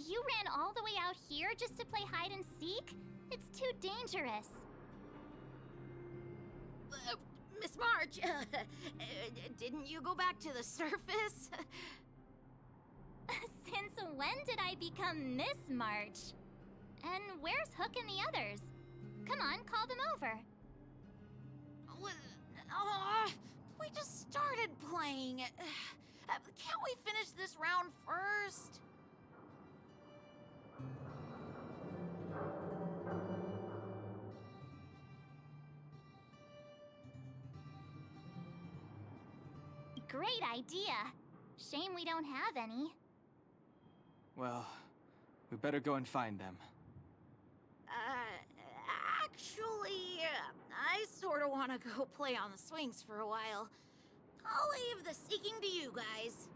You ran all the way out here just to play hide and seek? It's too dangerous. Miss March, didn't you go back to the surface? Since when did I become Miss March? And where's Hook and the others? Come on, call them over. We just started playing. Can't we finish this round first? Great idea. Shame we don't have any. Well, we better go and find them. Actually, I sort of want to go play on the swings for a while. I'll leave the seeking to you guys.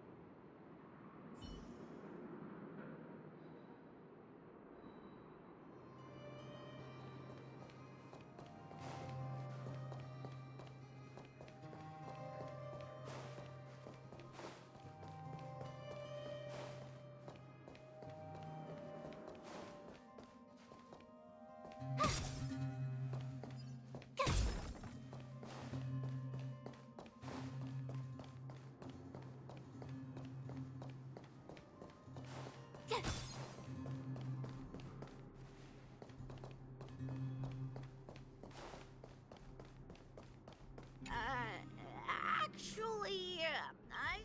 Actually, I...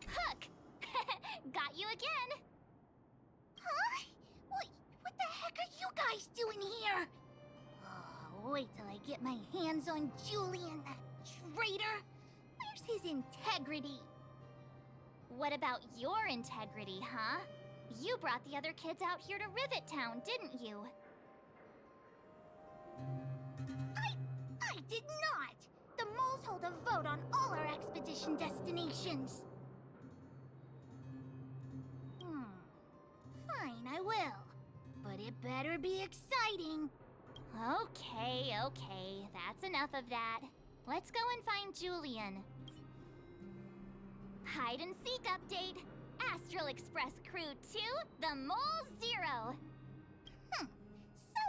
Hook! Got you again! Huh? What the heck are you guys doing here? Oh, wait till I get my hands on Julian, that traitor! Where's his integrity? What about your integrity, huh? You brought the other kids out here to Rivet Town, didn't you? I did not! The moles hold a vote on all our expedition destinations. Fine, I will. But it better be exciting. Okay, that's enough of that. Let's go and find Julian. Hide and seek update. Astral Express Crew 2, the Mole 0.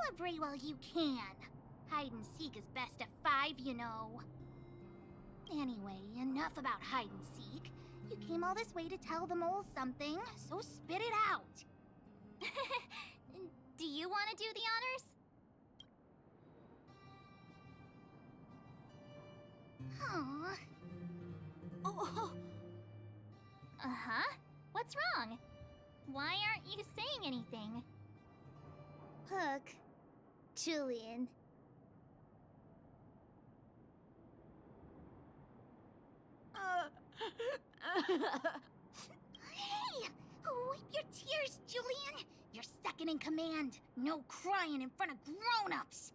Celebrate while you can. Hide and seek is best of 5, you know. Anyway, enough about hide and seek. You came all this way to tell the moles something, so spit it out. Do you want to do the honors? Aww. Oh, Uh-huh. What's wrong? Why aren't you saying anything? Hook. Julian. Hey! Wipe your tears, Julian! You're second in command. No crying in front of grown-ups.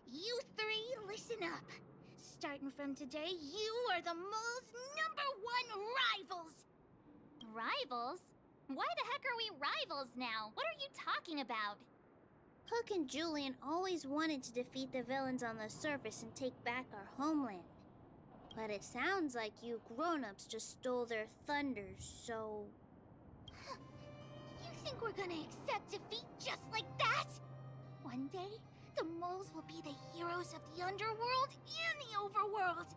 You three, listen up. Starting from today, you are the mole's #1 rivals! Rivals? Why the heck are we rivals now? What are you talking about? Hook and Julian always wanted to defeat the villains on the surface and take back our homeland. But it sounds like you grown-ups just stole their thunder, so... You think we're gonna accept defeat just like that? One day, the moles will be the heroes of the underworld and the overworld.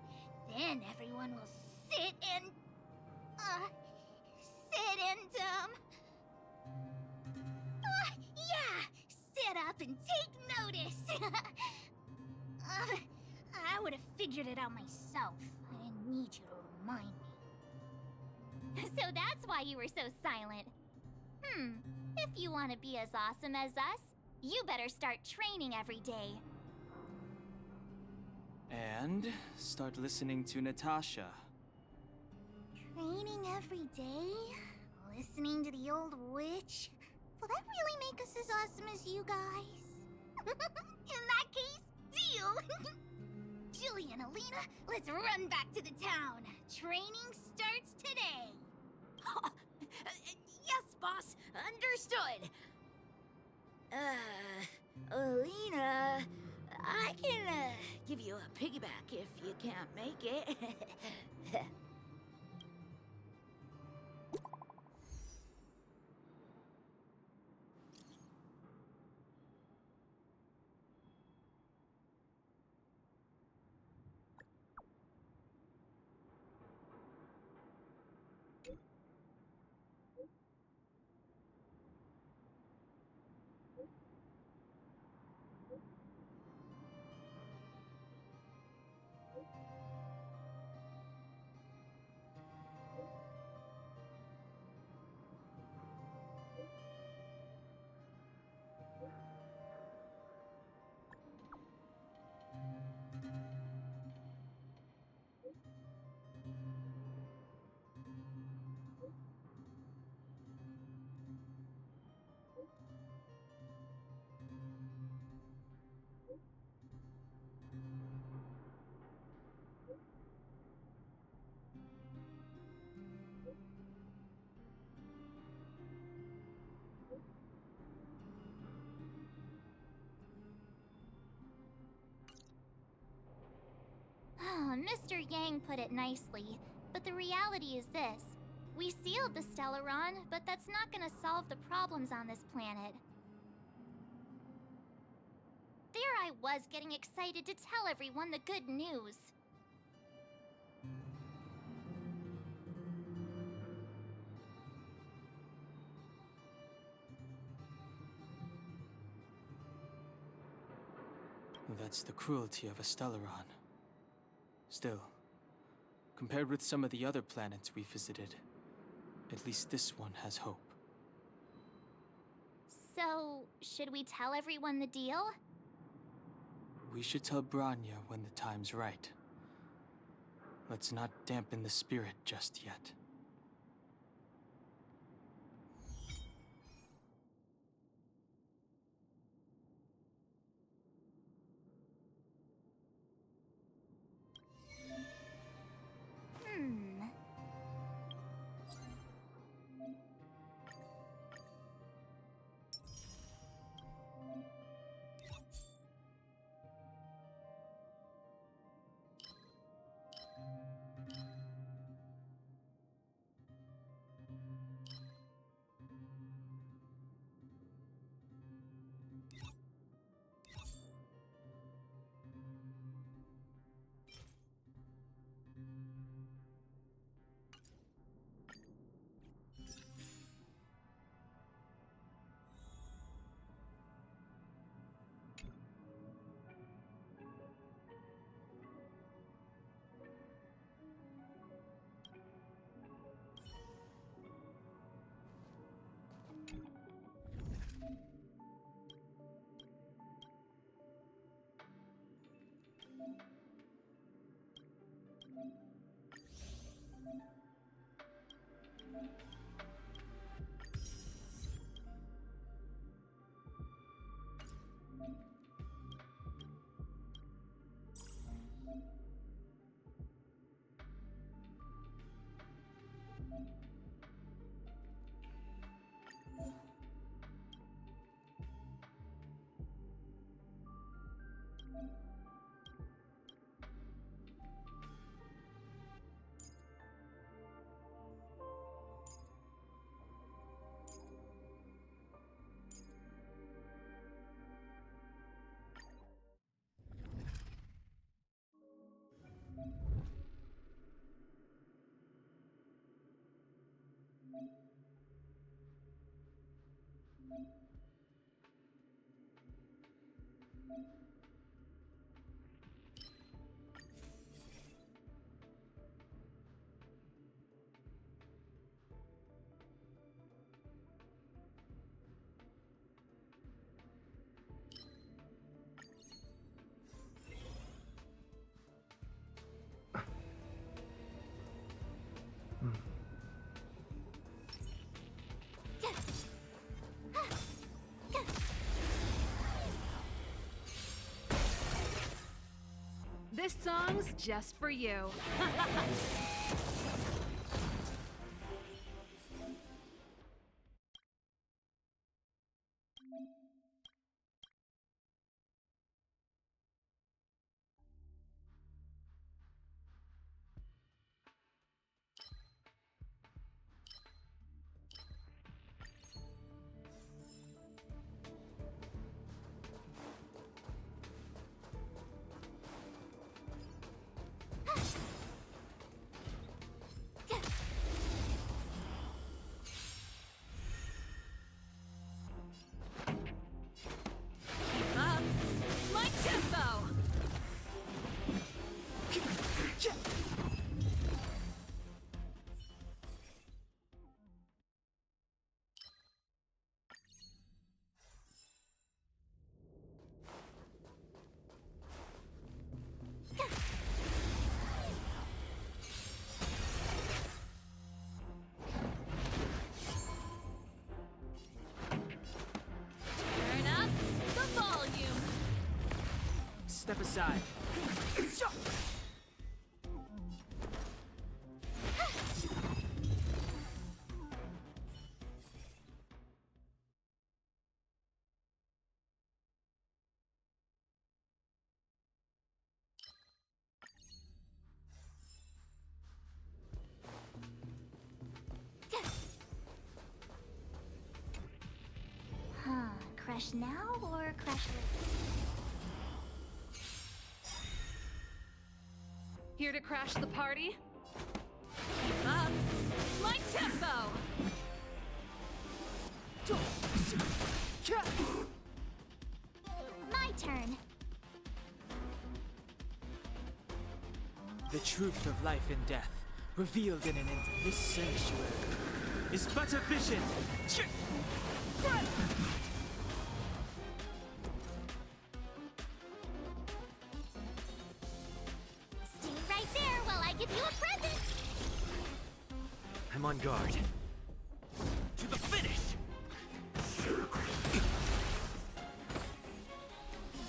Then everyone will sit and... it and, yeah! Sit up and take notice! I would have figured it out myself. I didn't need you to remind me. So that's why you were so silent. If you want to be as awesome as us, you better start training every day. And start listening to Natasha. Training every day? Listening to the old witch? Will that really make us as awesome as you guys? In that case, deal! Julian, Alina, let's run back to the town. Training starts today. Yes, boss. Understood. Alina, I can, give you a piggyback if you can't make it. Mr. Yang put it nicely, but the reality is this. We sealed the Stellaron, but that's not gonna solve the problems on this planet. There I was getting excited to tell everyone the good news. That's the cruelty of a Stellaron. Still, compared with some of the other planets we visited, at least this one has hope. So, should we tell everyone the deal? We should tell Branya when the time's right. Let's not dampen the spirit just yet. This song's just for you. My tempo! Turn up the volume. Step aside. Huh. Crush now or crush later? Here to crash the party? Keep up. My tempo! My turn. The truth of life and death, revealed in an instant. This sanctuary is but a vision. Stay right there while I give you a present. I'm on guard. To the finish!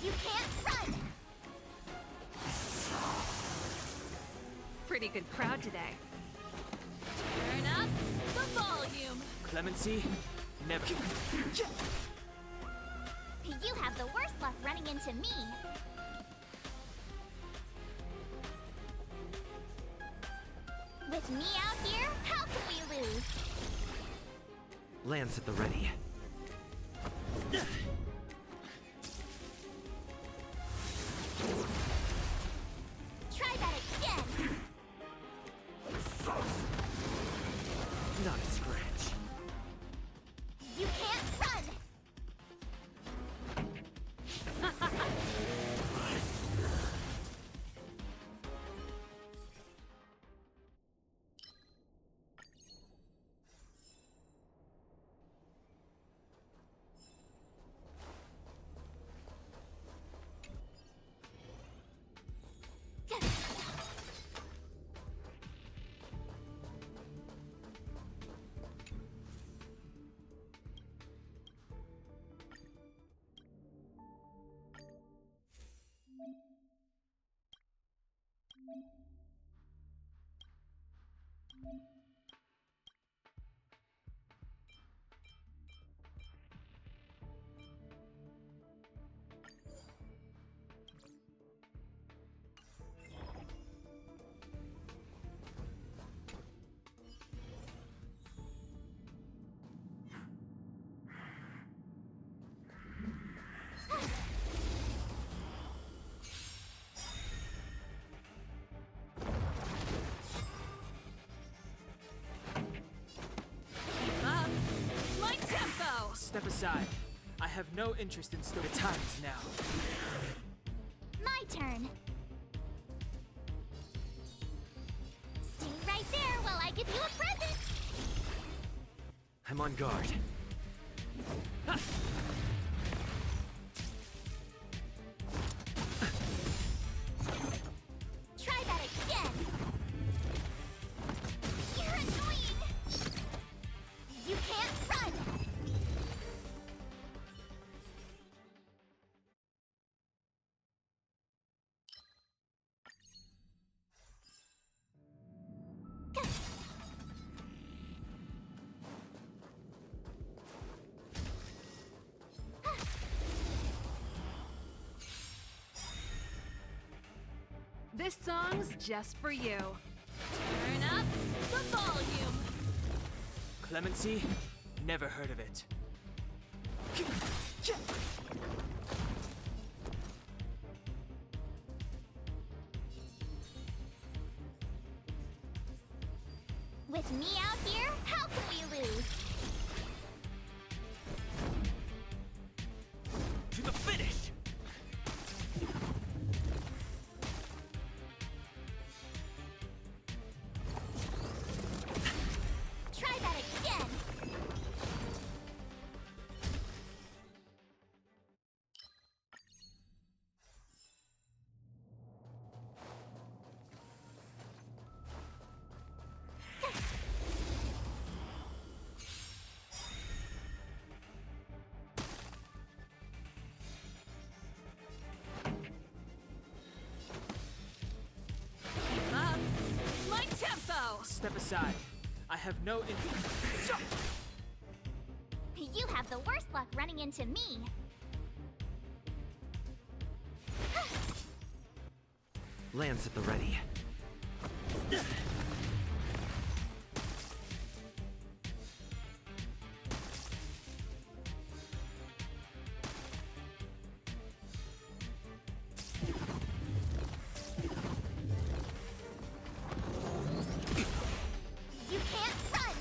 You can't run. Pretty good crowd today. Turn up the volume. Clemency? Never. You have the worst luck running into me. With me out here, how can we lose? Lance at the ready. Try that again. Not a scratch. You can't run. Keep up. My tempo! Step aside. I have no interest in the time is now. My turn. Stay right there while I give you a present. I'm on guard. Try that again. You're annoying. You can't run. This song's just for you. Turn up the volume. Clemency? Never heard of it. With me out here, how can we lose? To the finish! Try that again! Keep up. My tempo. Step aside. I have no Stop! You have the worst luck running into me. Lands at the ready. You can't run!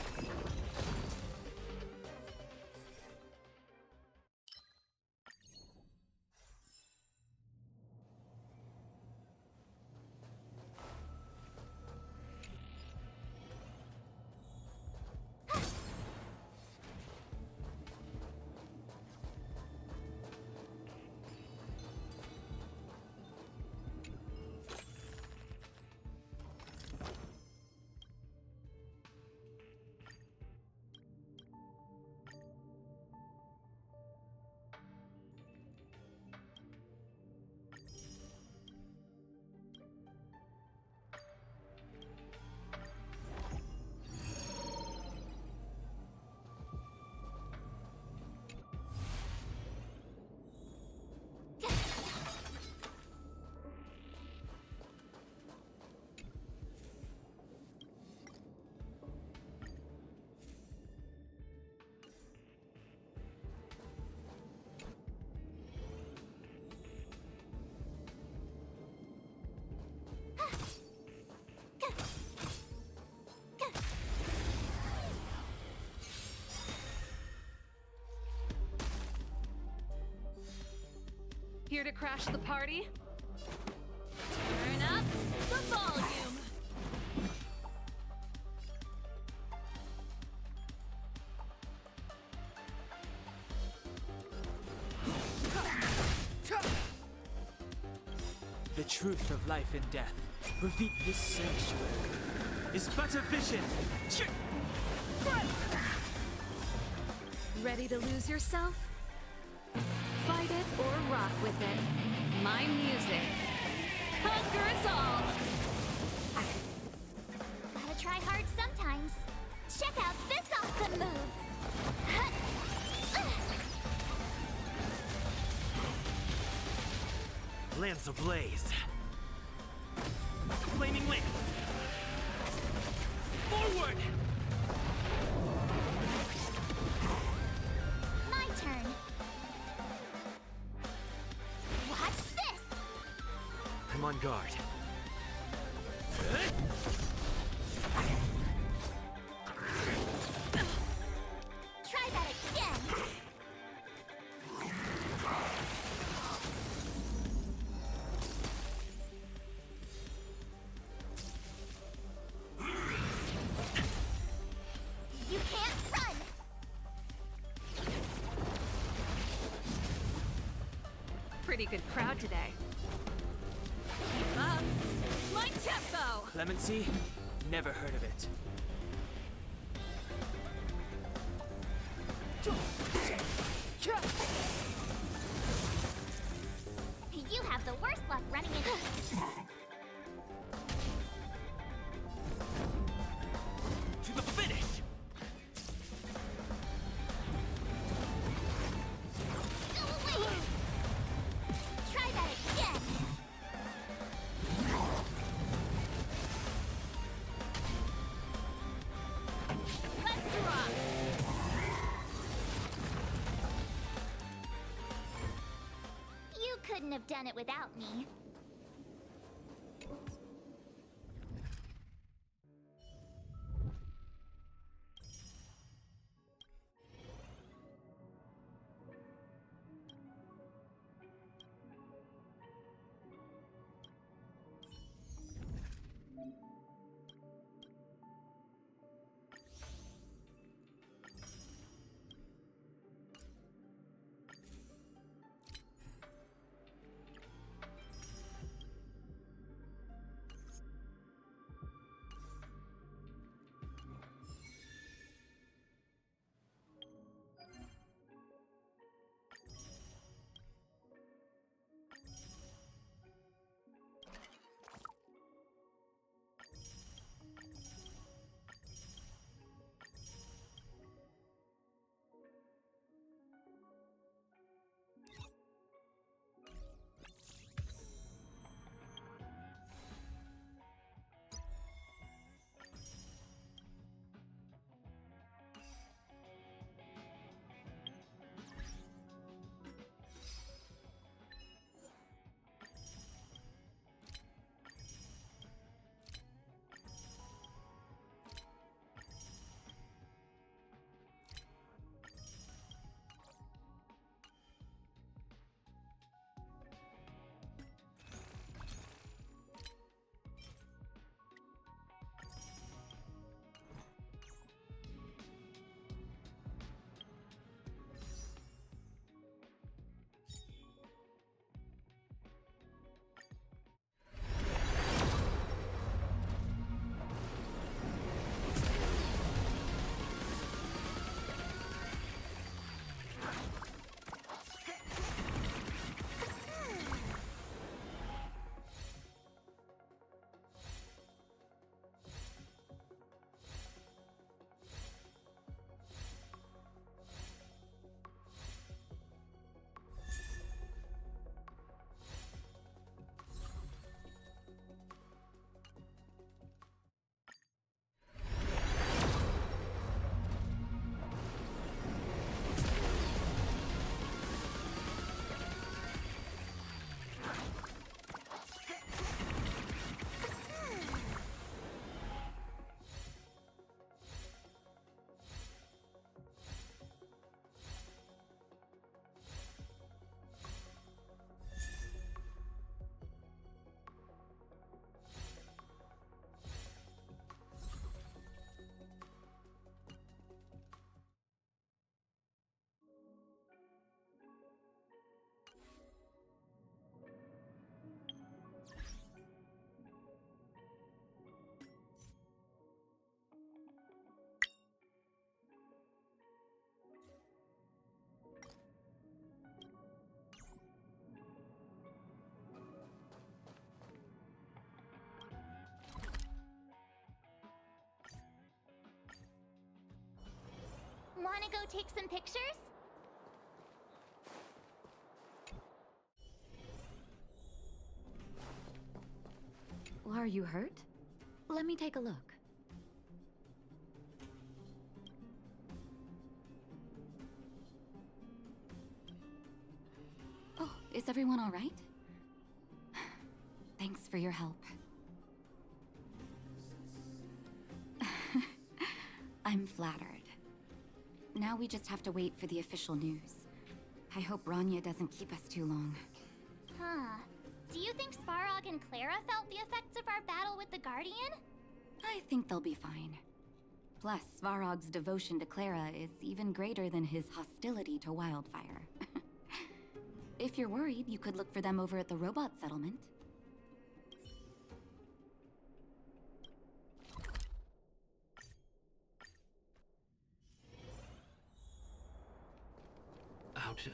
Here to crash the party? Turn up the volume. The truth of life and death. Reveal this sanctuary is but a vision. Ready to lose yourself? Fight it or rock with it. My music conquers all. Gotta try hard sometimes. Check out this awesome move! Lands ablaze. Flaming lance. Forward! My turn. Watch this! I'm on guard. Try that again! You can't run! Pretty good crowd today. Keep up. My tempo. Clemency? Never heard of it. You have the worst luck running into... To the finish! Go away! Try that again! done it without me. Wanna go take some pictures? Are you hurt? Let me take a look. Oh, is everyone all right? Thanks for your help. I'm flattered. Now we just have to wait for the official news. I hope Rania doesn't keep us too long. Huh. Do you think Svarog and Clara felt the effects of our battle with the Guardian? I think they'll be fine. Plus, Svarog's devotion to Clara is even greater than his hostility to Wildfire. If you're worried, you could look for them over at the robot settlement.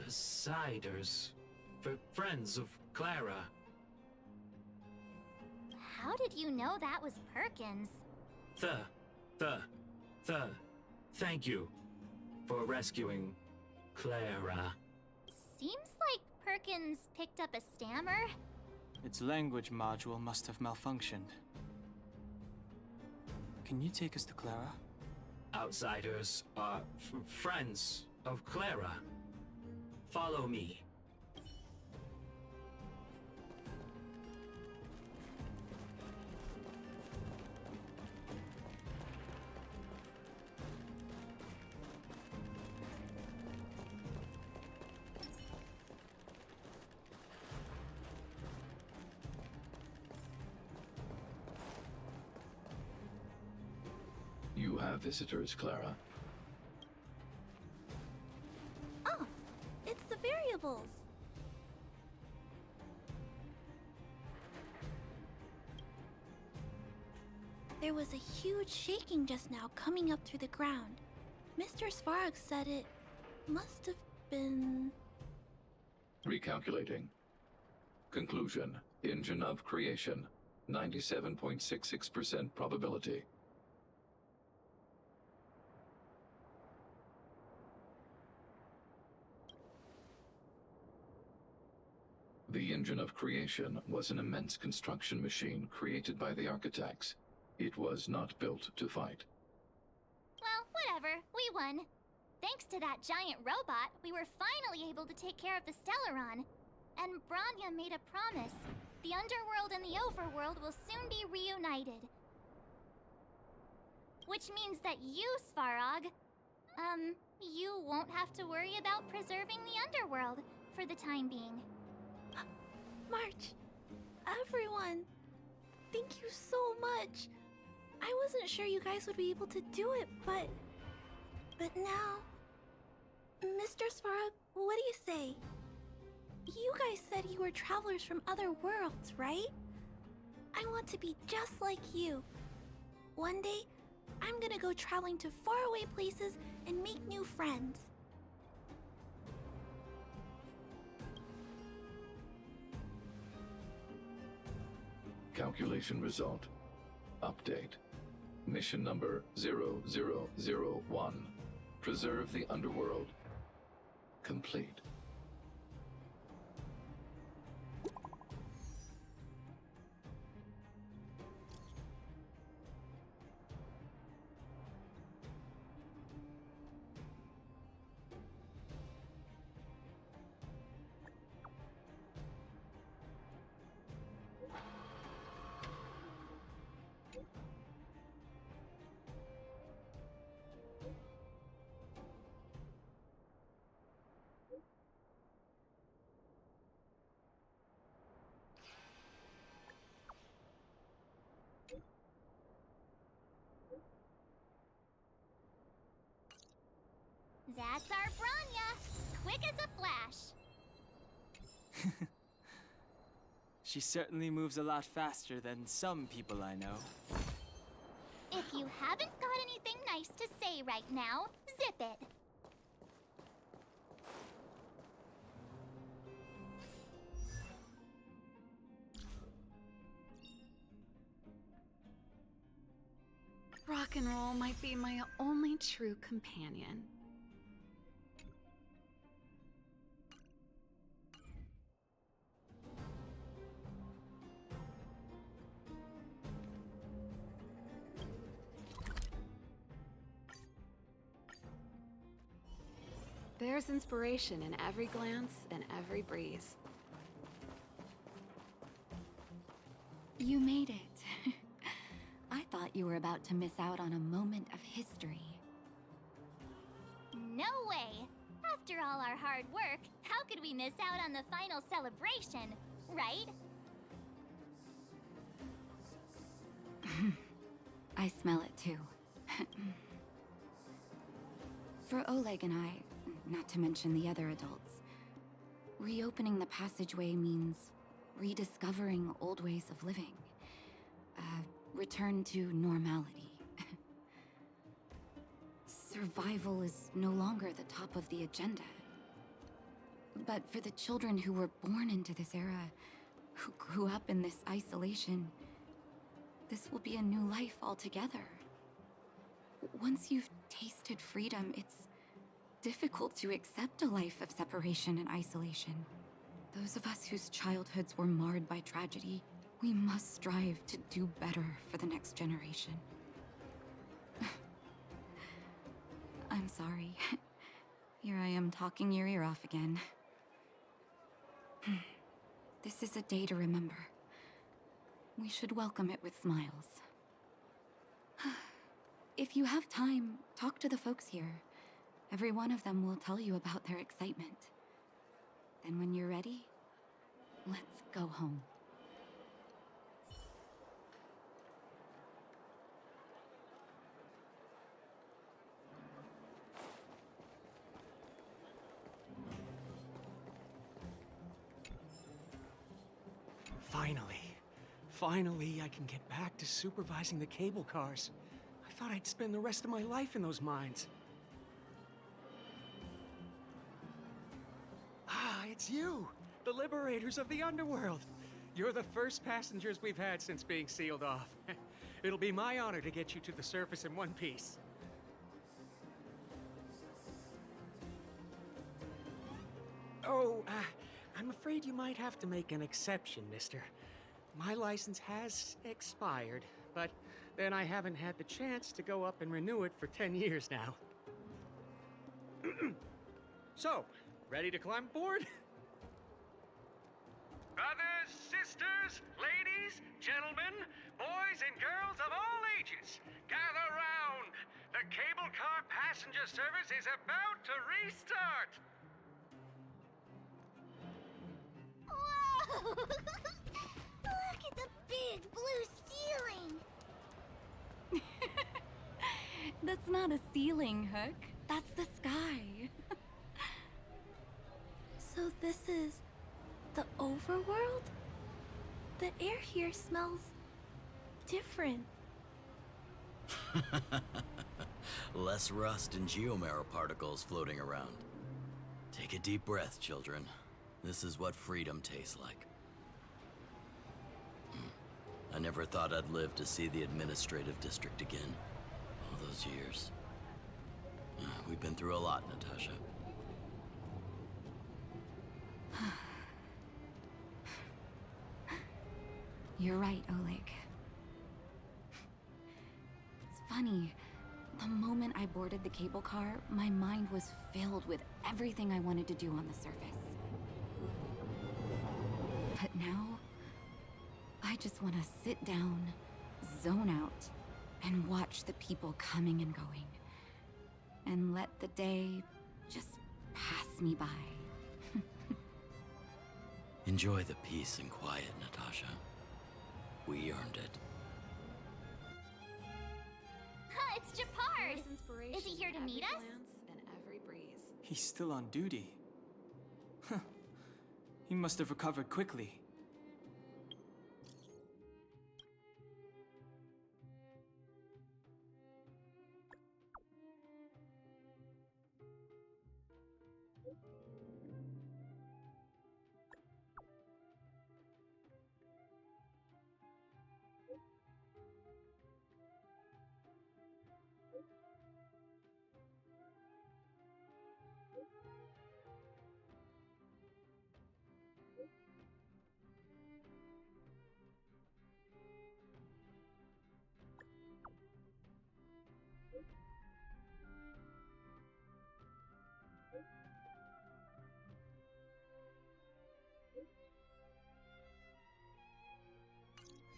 Outsiders. For friends of Clara. How did you know that was Perkins? Thank you for rescuing Clara. Seems like Perkins picked up a stammer. Its language module must have malfunctioned. Can you take us to Clara? Outsiders are friends of Clara. Follow me. have visitors, Clara. Oh, it's the variables. There was a huge shaking just now coming up through the ground. Mr. Svarog said it must have been... Recalculating. Conclusion. Engine of creation. 97.66% probability. The engine of creation was an immense construction machine created by the architects. It was not built to fight. Well, whatever. We won. Thanks to that giant robot, we were finally able to take care of the Stellaron. And Branya made a promise. The underworld and the overworld will soon be reunited. Which means that you, Svarog, you won't have to worry about preserving the underworld for the time being. March, everyone, thank you so much. I wasn't sure you guys would be able to do it, but now... Mr. Svarog, what do you say? You guys said you were travelers from other worlds, right? I want to be just like you. One day, I'm gonna go traveling to faraway places and make new friends. Calculation result. Update. Mission number 0001. Preserve the underworld. Complete. That's our Branya! Quick as a flash! She certainly moves a lot faster than some people I know. If you haven't got anything nice to say right now, zip it. Rock and roll might be my only true companion. There's inspiration in every glance and every breeze. You made it. I thought you were about to miss out on a moment of history. No way! After all our hard work, how could we miss out on the final celebration, right? I smell it too. For Oleg and I, not to mention the other adults, reopening the passageway means rediscovering old ways of living. Return to normality. Survival is no longer the top of the agenda. But for the children who were born into this era, who grew up in this isolation, this will be a new life altogether. Once you've tasted freedom, it's difficult to accept a life of separation and isolation. Those of us whose childhoods were marred by tragedy, we must strive to do better for the next generation. I'm sorry. Here I am talking your ear off again. This is a day to remember. We should welcome it with smiles. If you have time, talk to the folks here. Every one of them will tell you about their excitement. Then when you're ready, let's go home. Finally, I can get back to supervising the cable cars. I thought I'd spend the rest of my life in those mines. Ah, it's you! The liberators of the underworld! You're the first passengers we've had since being sealed off. It'll be my honor to get you to the surface in one piece. Oh, I'm afraid you might have to make an exception, mister. My license has expired, but then I haven't had the chance to go up and renew it for 10 years now. So, ready to climb aboard? Brothers, sisters, ladies, gentlemen, boys and girls of all ages, gather round! The cable car passenger service is about to restart! Whoa! Look at the big blue ceiling! That's not a ceiling, Hook. That's the sky. So this is the overworld? The air here smells different. Less rust and geomarrow particles floating around. Take a deep breath, children. This is what freedom tastes like. I never thought I'd live to see the administrative district again. All those years. We've been through a lot, Natasha. You're right, Oleg. It's funny. The moment I boarded the cable car, my mind was filled with everything I wanted to do on the surface. But now, I just want to sit down, zone out, and watch the people coming and going. And let the day just pass me by. Enjoy the peace and quiet, Natasha. We earned it. Ha, it's Japard! Is he here to meet us? And every breeze. He's still on duty. Huh. He must have recovered quickly.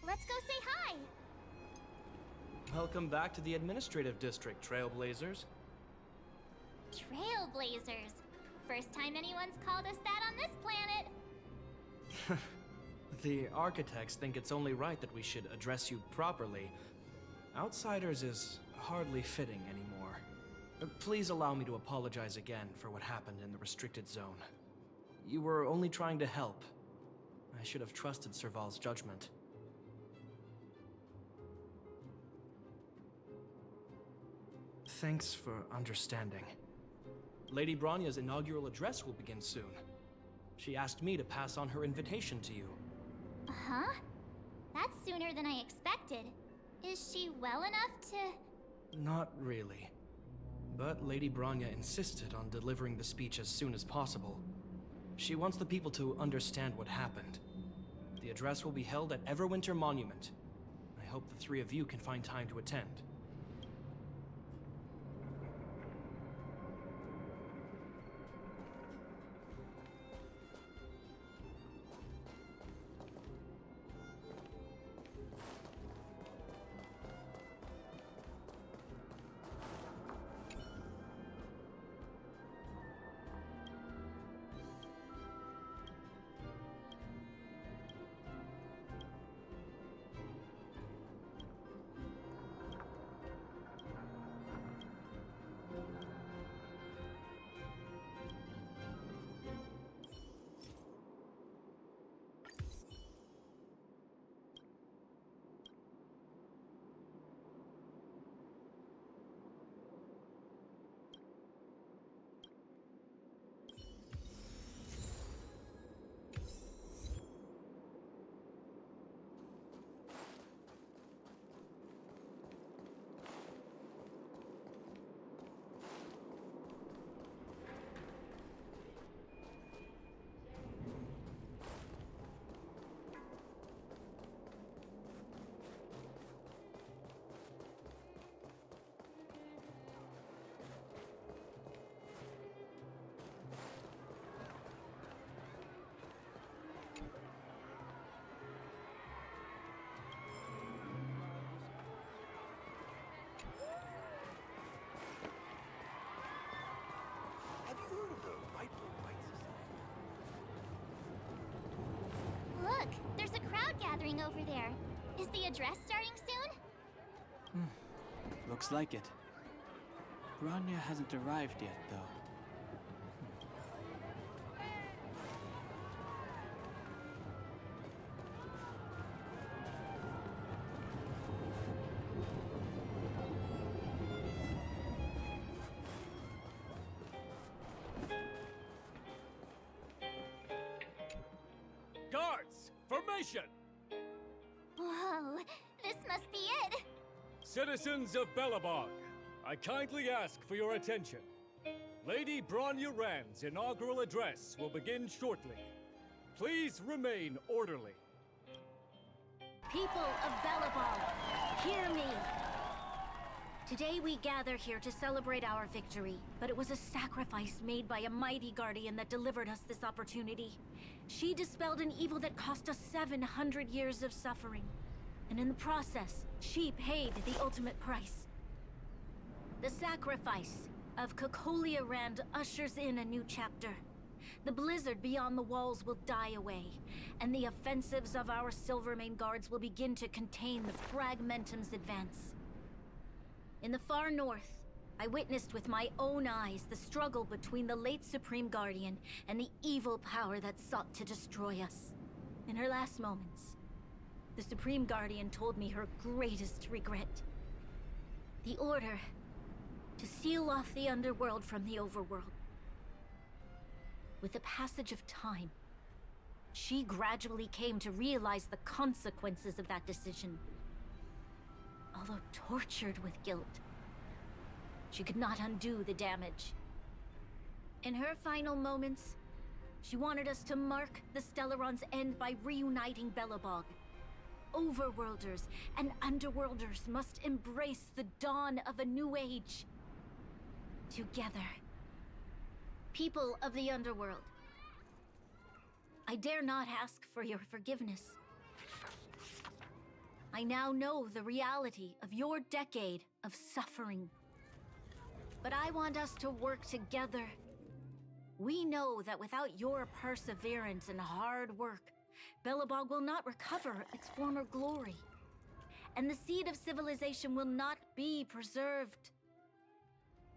Let's go say hi! Welcome back to the administrative district, Trailblazers. Trailblazers. First time anyone's called us that on this planet. The architects think it's only right that we should address you properly. Outsiders is hardly fitting anymore. Please allow me to apologize again for what happened in the restricted zone. You were only trying to help. I should have trusted Serval's judgment. Thanks for understanding. Lady Bronya's inaugural address will begin soon. She asked me to pass on her invitation to you. Huh? That's sooner than I expected. Is she well enough to... Not really. But Lady Bronya insisted on delivering the speech as soon as possible. She wants the people to understand what happened. The address will be held at Everwinter Monument. I hope the three of you can find time to attend. over there. Is the address starting soon? Looks like it. Bronya hasn't arrived yet, though. Guards, formation! Whoa, this must be it! Citizens of Belobog, I kindly ask for your attention. Lady Bronya Rand's inaugural address will begin shortly. Please remain orderly. People of Belobog, hear me! Today we gather here to celebrate our victory, but it was a sacrifice made by a mighty guardian that delivered us this opportunity. She dispelled an evil that cost us 700 years of suffering. And in the process, she paid the ultimate price. The sacrifice of Cocolia Rand ushers in a new chapter. The blizzard beyond the walls will die away, and the offensives of our Silvermane guards will begin to contain the Fragmentum's advance. In the far north, I witnessed with my own eyes the struggle between the late Supreme Guardian and the evil power that sought to destroy us. In her last moments, the Supreme Guardian told me her greatest regret. The order to seal off the underworld from the overworld. With the passage of time, she gradually came to realize the consequences of that decision. Although tortured with guilt, she could not undo the damage. In her final moments, she wanted us to mark the Stellaron's end by reuniting Belobog. Overworlders and Underworlders must embrace the dawn of a new age. Together. People of the Underworld, I dare not ask for your forgiveness. I now know the reality of your decade of suffering. But I want us to work together. We know that without your perseverance and hard work, Belobog will not recover its former glory. And the seed of civilization will not be preserved.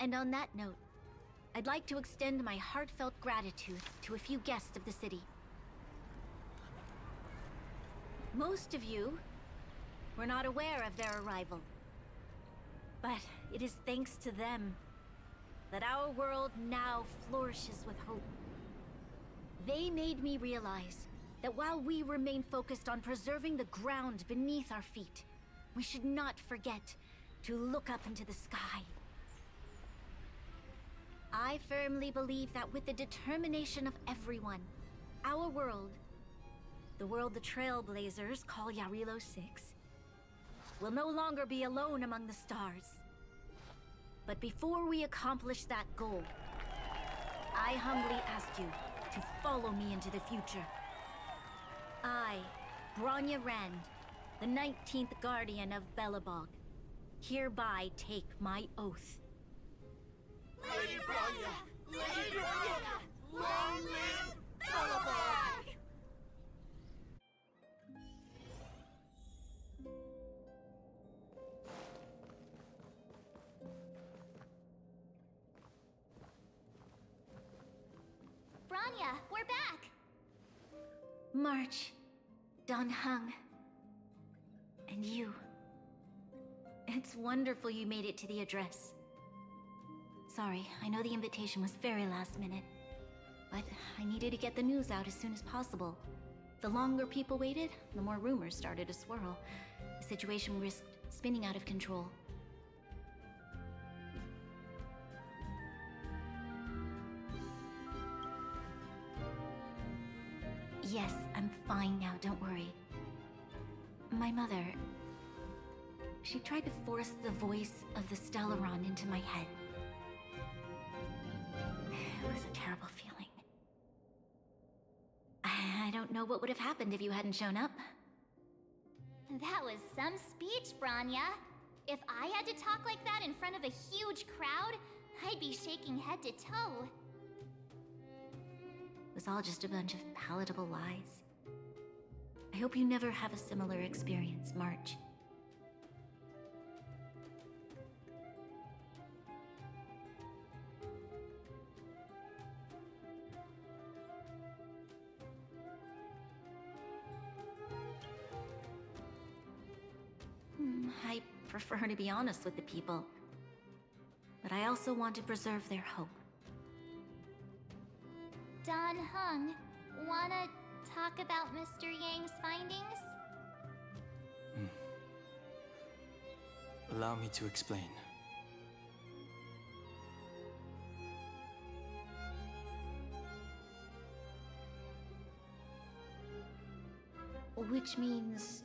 And on that note, I'd like to extend my heartfelt gratitude to a few guests of the city. Most of you were not aware of their arrival. But it is thanks to them that our world now flourishes with hope. They made me realize that while we remain focused on preserving the ground beneath our feet, we should not forget to look up into the sky. I firmly believe that with the determination of everyone, our world, the world the Trailblazers call Yarilo 6, will no longer be alone among the stars. But before we accomplish that goal, I humbly ask you to follow me into the future. I, Bronya Rand, the 19th Guardian of Belobog, hereby take my oath. Lady Bronya! Lady Bronya! Long live Belobog! Bronya, we're back! March, Dan Heng, and you. It's wonderful you made it to the address. Sorry, I know the invitation was very last minute, but I needed to get the news out as soon as possible. The longer people waited, the more rumors started to swirl. The situation risked spinning out of control. Yes, I'm fine now, don't worry. My mother... she tried to force the voice of the Stellaron into my head. It was a terrible feeling. I don't know what would have happened if you hadn't shown up. That was some speech, Bronya. If I had to talk like that in front of a huge crowd, I'd be shaking head to toe. It was all just a bunch of palatable lies. I hope you never have a similar experience, March. I prefer to be honest with the people, but I also want to preserve their hope. Don Hung, wanna talk about Mr. Yang's findings? Allow me to explain. Which means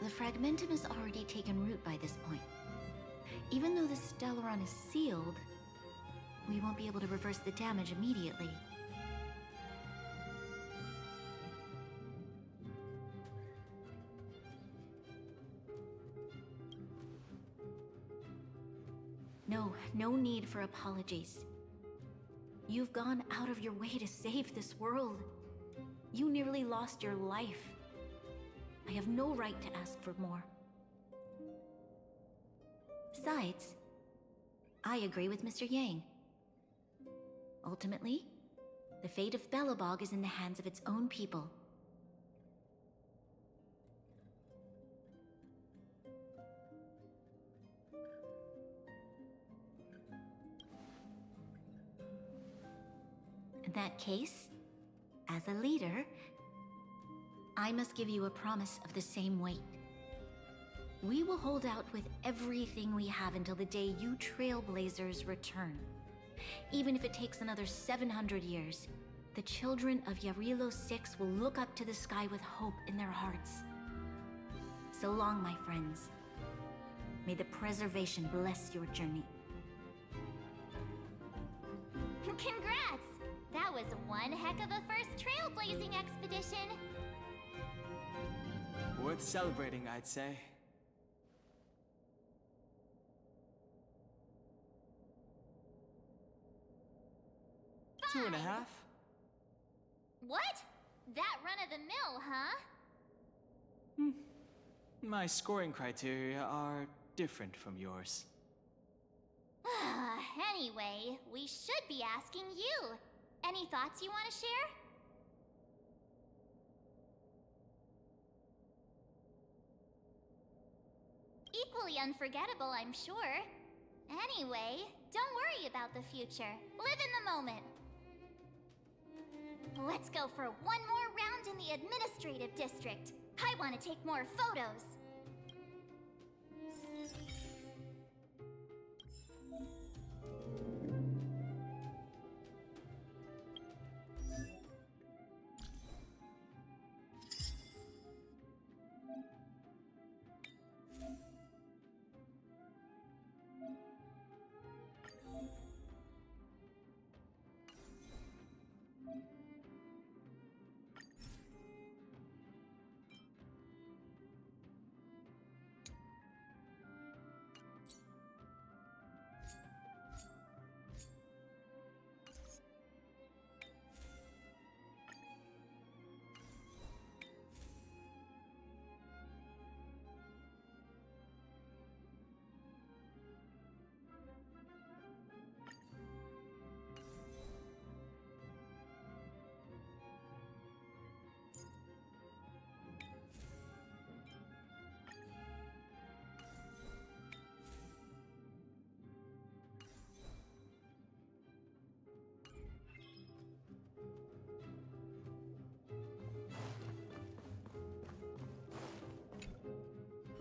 the fragmentum has already taken root by this point. Even though the Stellaron is sealed, we won't be able to reverse the damage immediately. No need for apologies. You've gone out of your way to save this world. You nearly lost your life. I have no right to ask for more. Besides, I agree with Mr. Yang. Ultimately, the fate of Belobog is in the hands of its own people. In that case, as a leader, I must give you a promise of the same weight. We will hold out with everything we have until the day you Trailblazers return. Even if it takes another 700 years, the children of Yarilo 6 will look up to the sky with hope in their hearts. So long, my friends. May the preservation bless your journey. Congrats! That was one heck of a first trailblazing expedition. Worth celebrating, I'd say. Fine. 2.5. What? That run-of-the-mill, huh? My scoring criteria are different from yours. Anyway, we should be asking you. Any thoughts you want to share? Equally unforgettable, I'm sure. Anyway, don't worry about the future. Live in the moment. Let's go for one more round in the administrative district. I want to take more photos.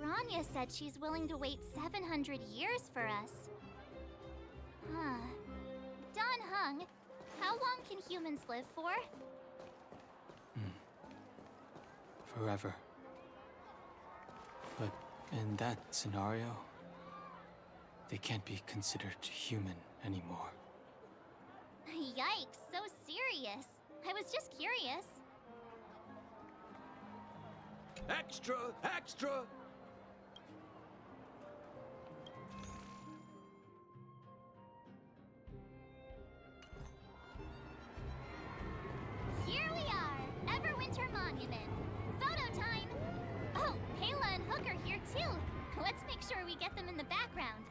Rania said she's willing to wait 700 years for us. Don Hung, how long can humans live for? Forever. But in that scenario, they can't be considered human anymore. Yikes, so serious. I was just curious. Extra! Extra! Here we are, Everwinter Monument. Photo time! the background.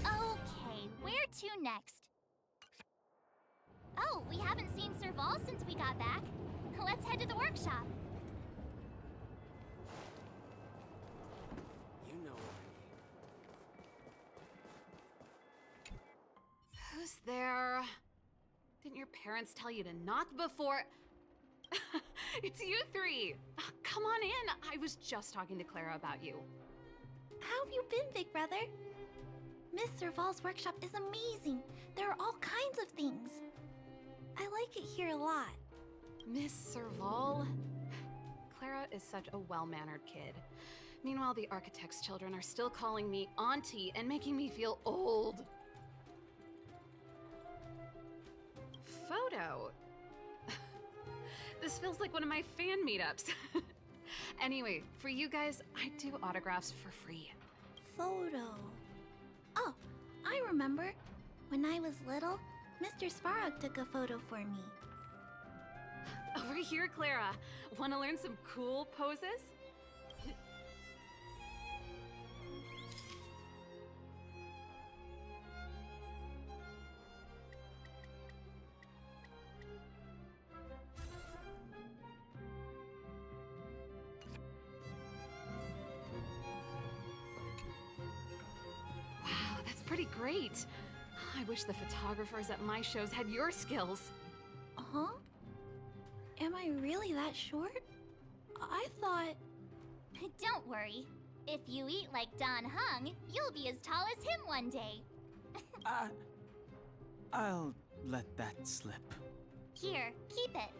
Okay, where to next? Oh, we haven't seen Serval since we got back. Let's head to the workshop. You know what Who's there? Didn't your parents tell you to knock before? It's you three! Come on in! I was just talking to Clara about you. How have you been, big brother? Miss Serval's workshop is amazing. There are all kinds of things. I like it here a lot. Miss Serval? Clara is such a well-mannered kid. Meanwhile, the architect's children are still calling me auntie and making me feel old. Photo? This feels like one of my fan meetups. Anyway, for you guys, I do autographs for free. Photo. Oh, I remember. When I was little, Mr. Svarog took a photo for me. Over here, Clara. Want to learn some cool poses? Wow, that's pretty great. I wish the photographers at my shows had your skills. Huh? Am I really that short? I thought... Don't worry. If you eat like Don Hung, you'll be as tall as him one day. I'll let that slip. Here, keep it.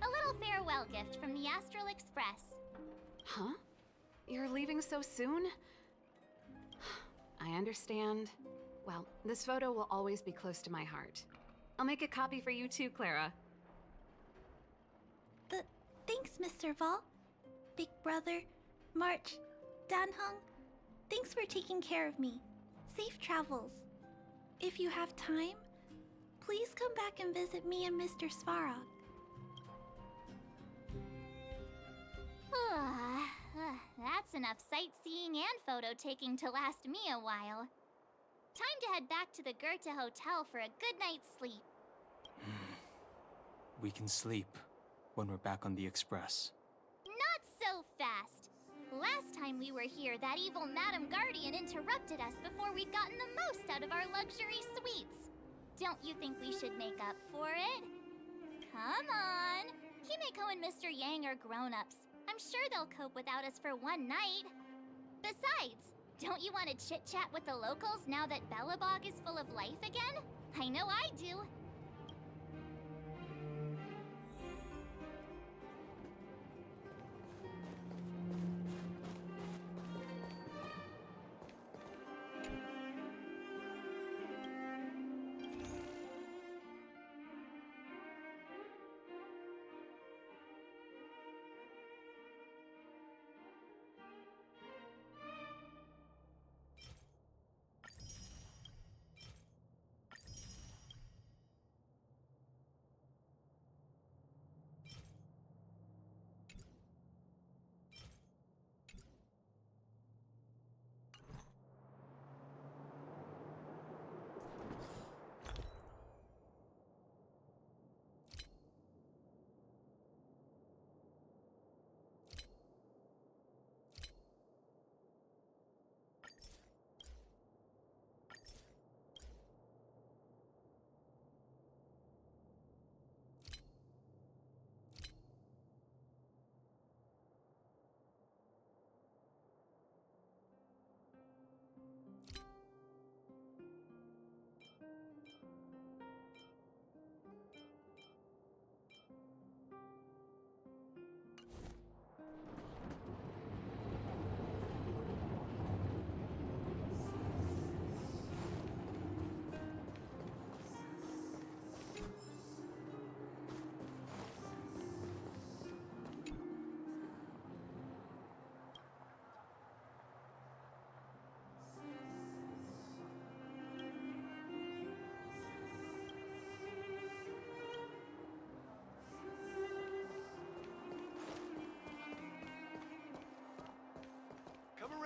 A little farewell gift from the Astral Express. Huh? You're leaving so soon? I understand. Well, this photo will always be close to my heart. I'll make a copy for you too, Clara. Thanks, Miss Serval. Big brother, March, Danhung, thanks for taking care of me. Safe travels. If you have time, please come back and visit me and Mr. Svarog. That's enough sightseeing and photo taking to last me a while. Time to head back to the Goethe Hotel for a good night's sleep. We can sleep when we're back on the Express. Not so fast. Last time we were here, that evil Madam Guardian interrupted us before we'd gotten the most out of our luxury suites. Don't you think we should make up for it? Come on. Himeko and Mr. Yang are grown-ups. I'm sure they'll cope without us for one night. Besides, don't you want to chit-chat with the locals now that Belobog is full of life again? I know I do.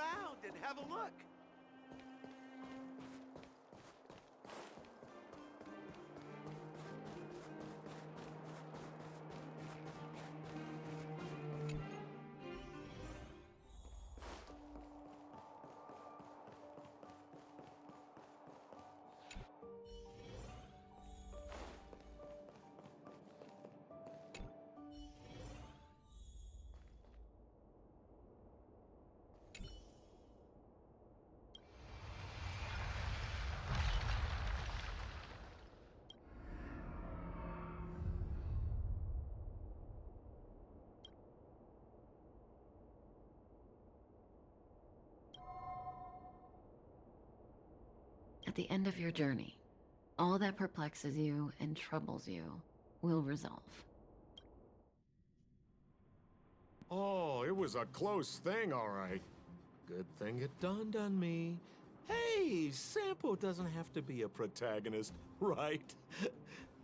around and have a look. At the end of your journey, all that perplexes you and troubles you will resolve. Oh, it was a close thing, all right. Good thing it dawned on me. Hey, Sampo doesn't have to be a protagonist, right?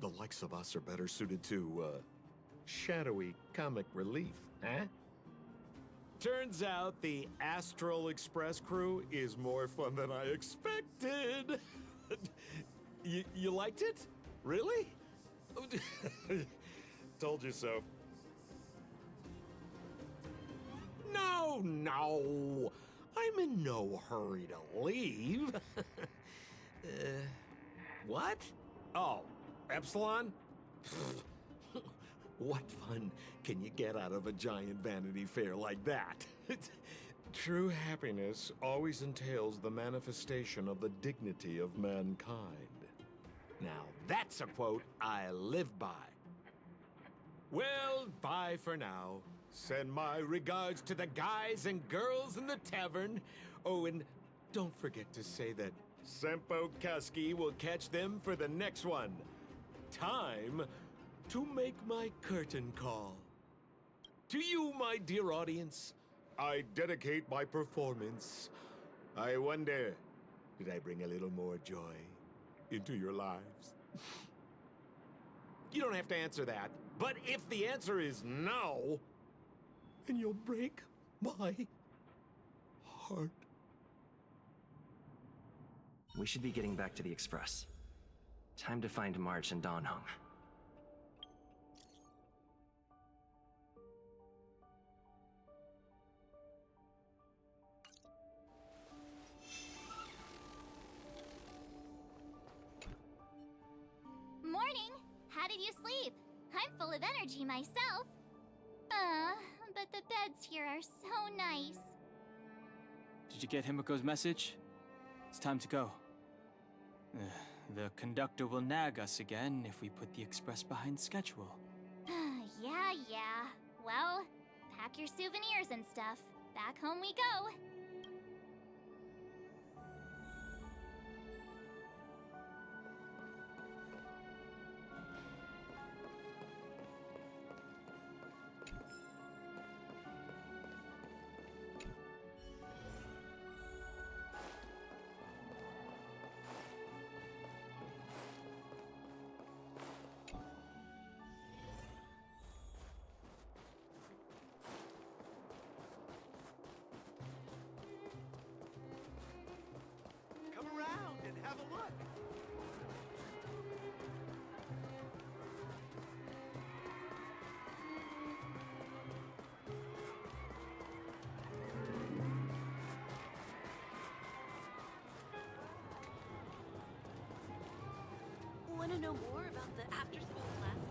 The likes of us are better suited to, shadowy comic relief, huh? Turns out the Astral Express crew is more fun than I expected. You liked it? Really? Told you so. No. I'm in no hurry to leave. What? Oh, Epsilon? What fun can you get out of a giant Vanity Fair like that? True happiness always entails the manifestation of the dignity of mankind. Now, that's a quote I live by. Well, bye for now. Send my regards to the guys and girls in the tavern. Oh, and don't forget to say that Sempo Kuski will catch them for the next one. Time to make my curtain call. To you, my dear audience, I dedicate my performance. I wonder, did I bring a little more joy into your lives? You don't have to answer that, but if the answer is no, then you'll break my heart. We should be getting back to the Express. Time to find March and Donhung. Morning! How did you sleep? I'm full of energy myself. But the beds here are so nice. Did you get Himiko's message? It's time to go. The conductor will nag us again if we put the express behind schedule. Yeah. Well, pack your souvenirs and stuff. Back home we go. Come around and have a look. Want to know more about the after-school classes?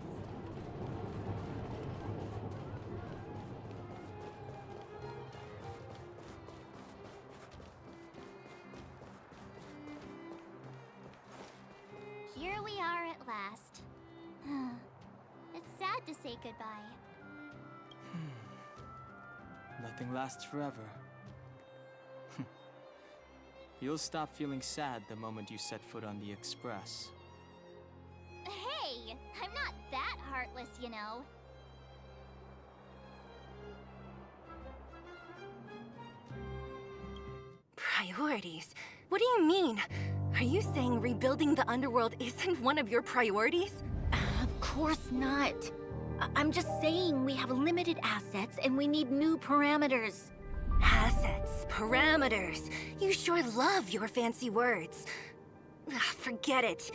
Here we are at last. It's sad to say goodbye. Nothing lasts forever. You'll stop feeling sad the moment you set foot on the Express. Hey! I'm not that heartless, you know. Priorities? What do you mean? Are you saying rebuilding the underworld isn't one of your priorities? Of course not. I'm just saying we have limited assets and we need new parameters. Assets, parameters. You sure love your fancy words. Ugh, forget it.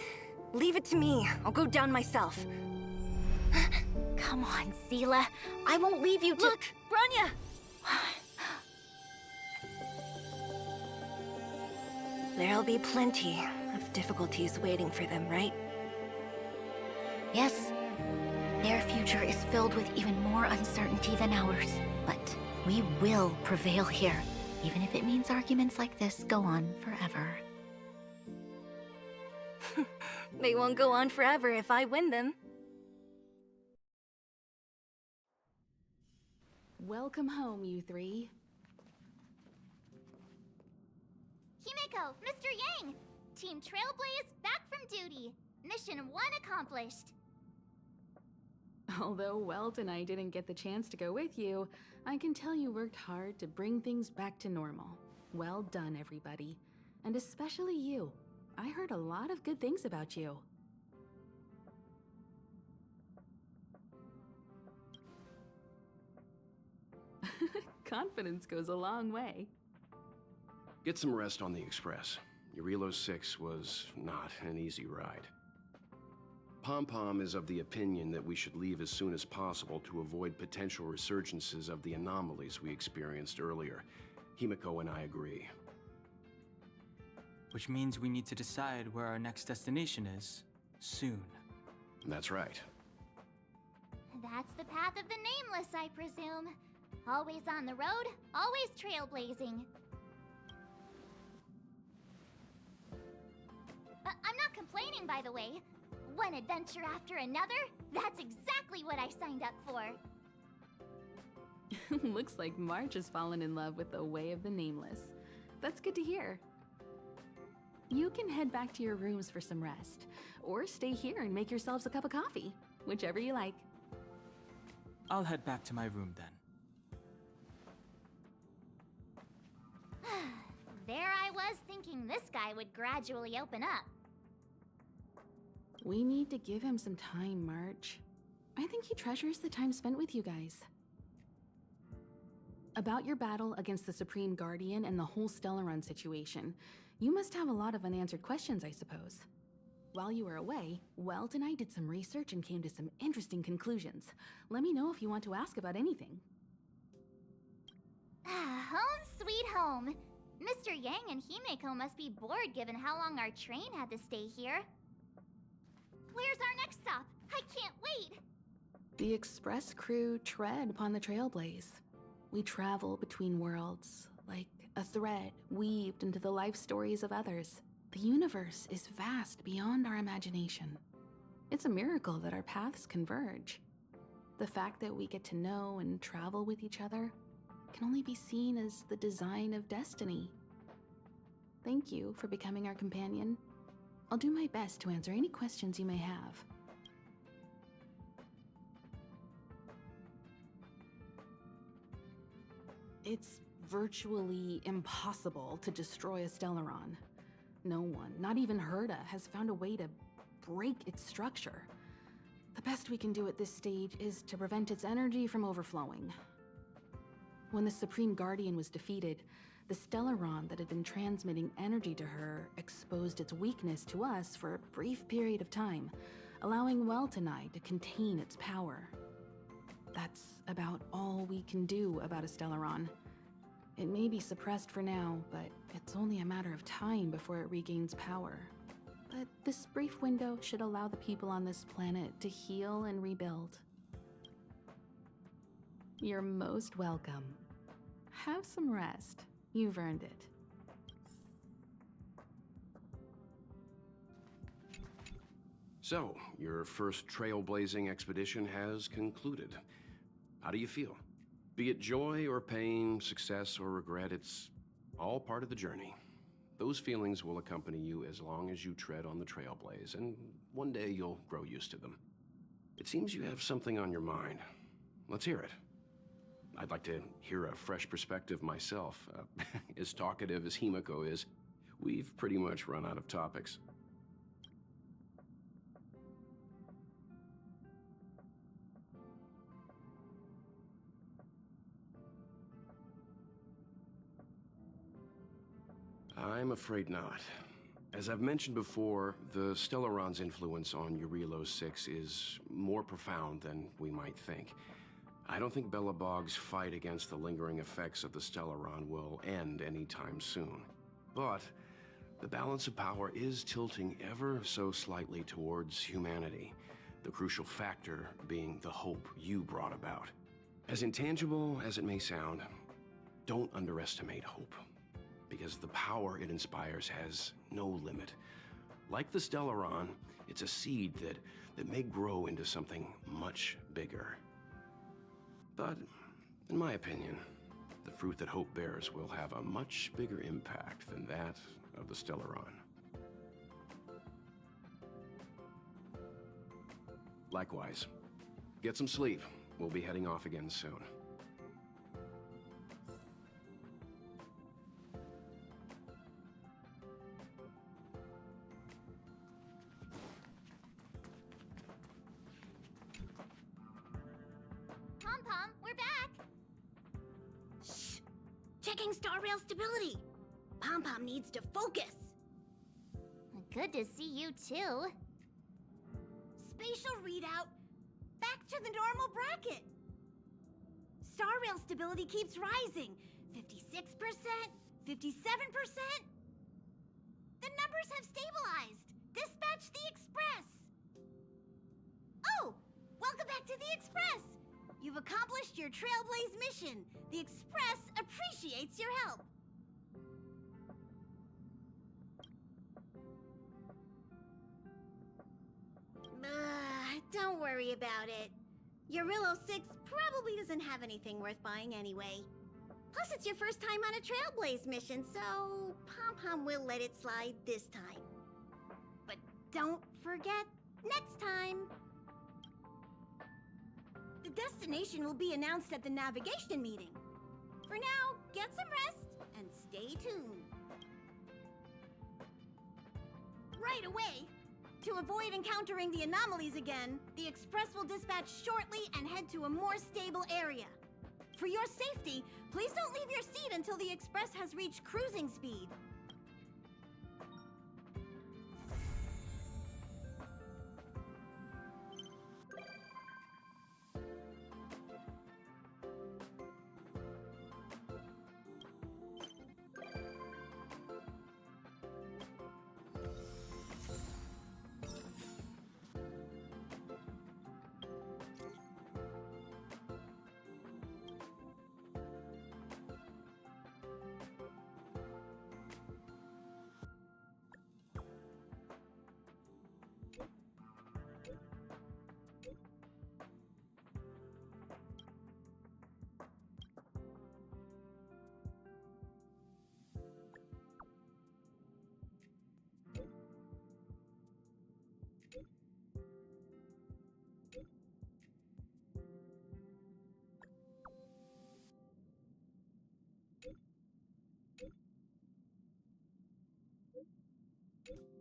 Leave it to me. I'll go down myself. Come on, Seela. I won't leave you to— Look, Branya! There'll be plenty of difficulties waiting for them, right? Yes. Their future is filled with even more uncertainty than ours. But we will prevail here, even if it means arguments like this go on forever. They won't go on forever if I win them. Welcome home, you three. Himeko, Mr. Yang! Team Trailblaze back from duty. Mission 1 accomplished. Although Welt and I didn't get the chance to go with you, I can tell you worked hard to bring things back to normal. Well done, everybody. And especially you. I heard a lot of good things about you. Confidence goes a long way. Get some rest on the Express. Eurilo 6 was not an easy ride. Pom-Pom is of the opinion that we should leave as soon as possible to avoid potential resurgences of the anomalies we experienced earlier. Himeko and I agree. Which means we need to decide where our next destination is, soon. That's right. That's the path of the Nameless, I presume. Always on the road, always trailblazing. I'm not complaining, by the way. One adventure after another, that's exactly what I signed up for. Looks like March has fallen in love with the way of the Nameless. That's good to hear. You can head back to your rooms for some rest, or stay here and make yourselves a cup of coffee, whichever you like. I'll head back to my room then. There I was thinking this guy would gradually open up. We need to give him some time, March. I think he treasures the time spent with you guys. About your battle against the Supreme Guardian and the whole Stellaron situation, you must have a lot of unanswered questions, I suppose. While you were away, Welt and I did some research and came to some interesting conclusions. Let me know if you want to ask about anything. Home sweet home. Mr. Yang and Himeko must be bored given how long our train had to stay here. Where's our next stop? I can't wait! The Express crew tread upon the Trailblaze. We travel between worlds, like a thread weaved into the life stories of others. The universe is vast beyond our imagination. It's a miracle that our paths converge. The fact that we get to know and travel with each other can only be seen as the design of destiny. Thank you for becoming our companion. I'll do my best to answer any questions you may have. It's virtually impossible to destroy a Stellaron. No one, not even Herta, has found a way to break its structure. The best we can do at this stage is to prevent its energy from overflowing. When the Supreme Guardian was defeated, the Stellaron that had been transmitting energy to her exposed its weakness to us for a brief period of time, allowing Welt and I to contain its power. That's about all we can do about a Stellaron. It may be suppressed for now, but it's only a matter of time before it regains power. But this brief window should allow the people on this planet to heal and rebuild. You're most welcome. Have some rest. You've earned it. So, your first trailblazing expedition has concluded. How do you feel? Be it joy or pain, success or regret, it's all part of the journey. Those feelings will accompany you as long as you tread on the trailblaze, and one day you'll grow used to them. It seems you have something on your mind. Let's hear it. I'd like to hear a fresh perspective myself. As talkative as Himeko is, we've pretty much run out of topics. I'm afraid not. As I've mentioned before, the Stellaron's influence on Eurilo 6 is more profound than we might think. I don't think Belobog's fight against the lingering effects of the Stellaron will end anytime soon. But the balance of power is tilting ever so slightly towards humanity, the crucial factor being the hope you brought about. As intangible as it may sound, don't underestimate hope, because the power it inspires has no limit. Like the Stellaron, it's a seed that may grow into something much bigger. But, in my opinion, the fruit that hope bears will have a much bigger impact than that of the Stellaron. Likewise. Get some sleep. We'll be heading off again soon. Pom-Pom, we're back! Shh! Checking star rail stability. Pom-Pom needs to focus. Good to see you too. Spatial readout. Back to the normal bracket. Star rail stability keeps rising. 56%, 57%. The numbers have stabilized. Dispatch the Express. Oh, welcome back to the Express. You've accomplished your Trailblaze mission. The Express appreciates your help. Don't worry about it. Eurilo 6 probably doesn't have anything worth buying anyway. Plus, it's your first time on a Trailblaze mission, so Pom-Pom will let it slide this time. But don't forget, next time. The destination will be announced at the navigation meeting. For now, get some rest and stay tuned. Right away! To avoid encountering the anomalies again, the Express will dispatch shortly and head to a more stable area. For your safety, please don't leave your seat until the Express has reached cruising speed. you